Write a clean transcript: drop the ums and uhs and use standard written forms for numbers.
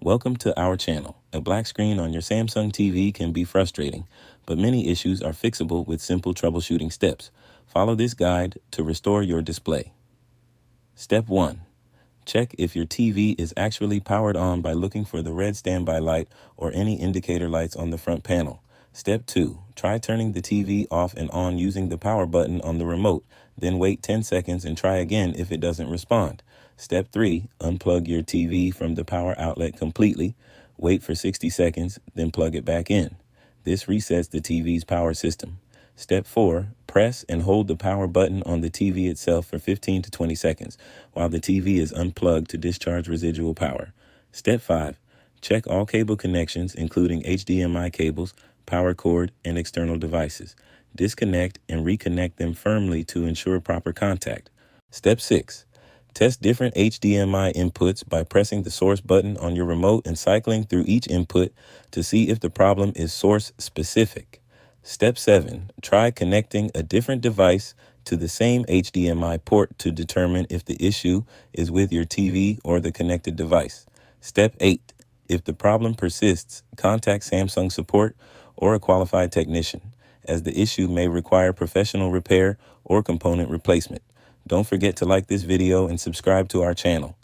Welcome to our channel. A black screen on your Samsung TV can be frustrating, but many issues are fixable with simple troubleshooting steps. Follow this guide to restore your display. Step 1. Check if your TV is actually powered on by looking for the red standby light or any indicator lights on the front panel. Step 2. Try turning the TV off and on using the power button on the remote, then wait 10 seconds and try again if it doesn't respond. Step 3. Unplug your TV from the power outlet completely, wait for 60 seconds, then plug it back in. This resets the TV's power system. Step 4. Press and hold the power button on the TV itself for 15 to 20 seconds while the TV is unplugged to discharge residual power. Step 5. Check all cable connections, including HDMI cables, power cord, and external devices. Disconnect and reconnect them firmly to ensure proper contact. Step 6. Test different HDMI inputs by pressing the source button on your remote and cycling through each input to see if the problem is source specific. Step 7. Try connecting a different device to the same HDMI port to determine if the issue is with your TV or the connected device. Step 8. If the problem persists, contact Samsung support or a qualified technician, as the issue may require professional repair or component replacement. Don't forget to like this video and subscribe to our channel.